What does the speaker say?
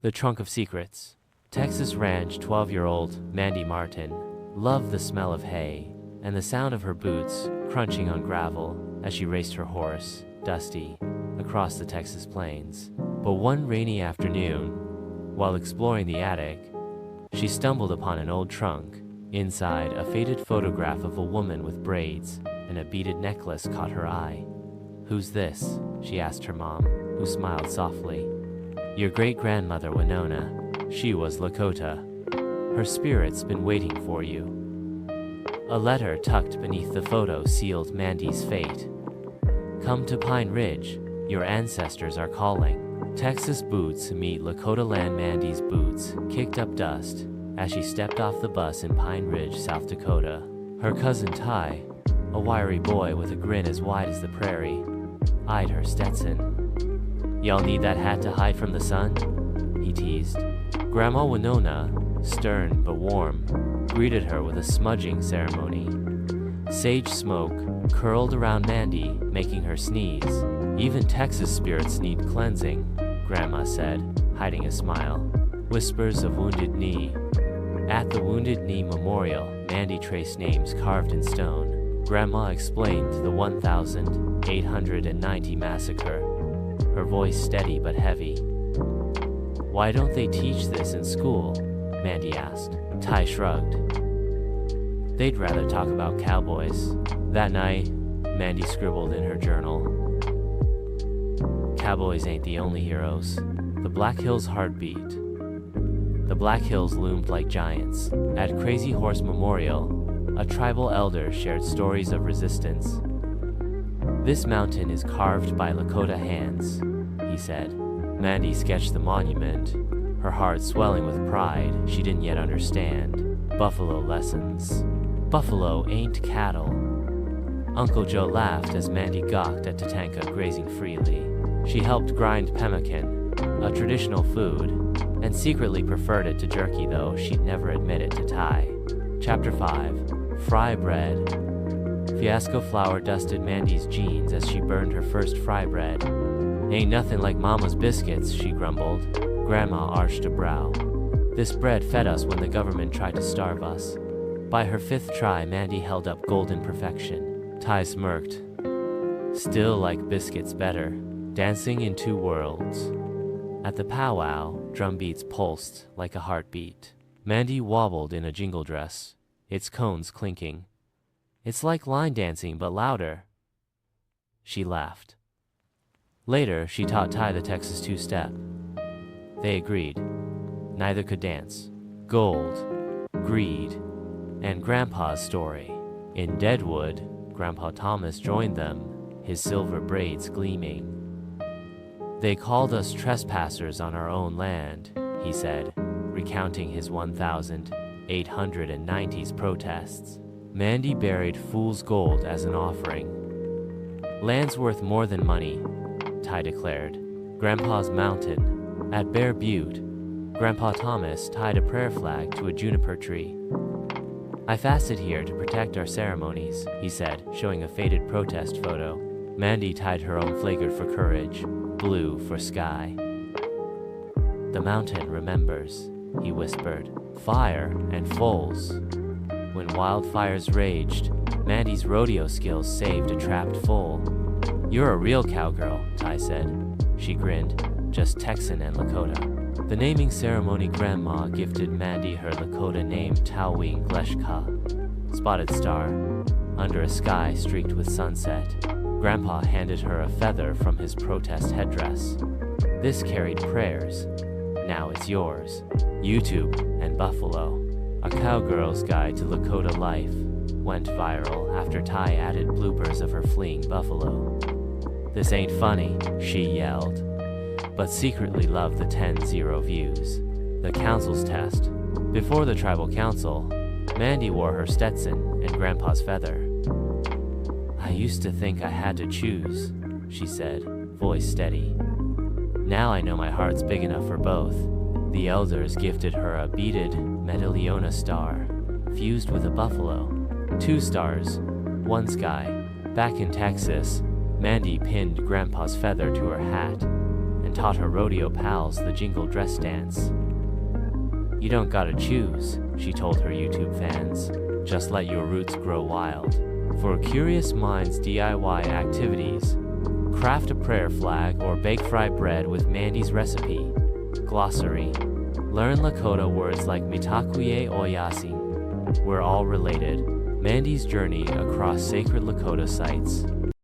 The Trunk of Secrets. Texas ranch 12-year-old Mandi Martin loved the smell of hay and the sound of her boots crunching on gravel as she raced her horse, Dusty, across the Texas plains. But one rainy afternoon, while exploring the attic, she stumbled upon an old trunk. Inside, a faded photograph of a woman with braids and a beaded necklace caught her eye. "Who's this?" she asked her mom, who smiled softly. "Your great-grandmother Winona. She was Lakota. Her spirit's been waiting for you." A letter tucked beneath the photo sealed Mandi's fate. "Come to Pine Ridge. Your ancestors are calling." Texas boots meet Lakota land. Mandi's boots kicked up dust as she stepped off the bus in Pine Ridge, South Dakota. Her cousin Ty, a wiry boy with a grin as wide as the prairie, eyed her Stetson. "Y'all need that hat to hide from the sun?" he teased. Grandma Winona, stern but warm, greeted her with a smudging ceremony. Sage smoke curled around Mandi, making her sneeze. "Even Texas spirits need cleansing," Grandma said, hiding a smile. Whispers of Wounded Knee. At the Wounded Knee Memorial, Mandi traced names carved in stone. Grandma explained the 1890 massacre, her voice steady but heavy. "Why don't they teach this in school?" Mandi asked. Ty shrugged. "They'd rather talk about cowboys." That night, Mandi scribbled in her journal, "Cowboys ain't the only heroes. The Black Hills heartbeat." The Black Hills loomed like giants. At Crazy Horse Memorial, a tribal elder shared stories of resistance. "This mountain is carved by Lakota hands," he said. Mandi sketched the monument, her heart swelling with pride she didn't yet understand. Buffalo lessons. "Buffalo ain't cattle." Uncle Joe laughed as Mandi gawked at Tatanka grazing freely. She helped grind pemmican, a traditional food, and secretly preferred it to jerky, though she'd never admit it to Ty. Chapter 5. Fry Bread. Fiasco flour dusted Mandi's jeans as she burned her first fry bread. "Ain't nothing like Mama's biscuits," she grumbled. Grandma arched a brow. "This bread fed us when the government tried to starve us." By her fifth try, Mandi held up golden perfection. Ty smirked. "Still like biscuits better." Dancing in two worlds. At the powwow, drum beats pulsed like a heartbeat. Mandi wobbled in a jingle dress, its cones clinking. "It's like line dancing, but louder." She laughed. Later, she taught Ty the Texas two-step. They agreed. Neither could dance. Gold, greed, and Grandpa's story. In Deadwood, Grandpa Thomas joined them, his silver braids gleaming. "They called us trespassers on our own land," he said, recounting his 1890s protests. Mandi buried fool's gold as an offering. "Land's worth more than money," Ty declared. Grandpa's mountain. At Bear Butte, Grandpa Thomas tied a prayer flag to a juniper tree. "I fasted here to protect our ceremonies," he said, showing a faded protest photo. Mandi tied her own flaggard for courage, blue for sky. "The mountain remembers," he whispered. "Fire and foals." When wildfires raged, Mandi's rodeo skills saved a trapped foal. "You're a real cowgirl," Ty said. She grinned, just Texan and Lakota. The naming ceremony, Grandma gifted Mandi her Lakota name Towing Gleshka, spotted star, under a sky streaked with sunset. Grandpa handed her a feather from his protest headdress. "This carried prayers. Now it's yours." YouTube and Buffalo, a cowgirl's guide to Lakota life, went viral after Ty added bloopers of her fleeing buffalo. "This ain't funny," she yelled, but secretly loved the 10-0 views. The council's test. Before the tribal council, Mandi wore her Stetson and Grandpa's feather. "I used to think I had to choose," she said, voice steady. "Now I know my heart's big enough for both." The elders gifted her a beaded Medaillona star, fused with a buffalo. 2 stars, 1 sky. Back in Texas, Mandi pinned Grandpa's feather to her hat, and and taught her rodeo pals the jingle dress dance. "You don't gotta choose," she told her YouTube fans. "Just let your roots grow wild." For curious minds, DIY activities: craft a prayer flag or bake fried bread with Mandi's recipe. Glossary: learn Lakota words like mitakuye oyasin. We're all related. Mandi's journey across sacred Lakota sites.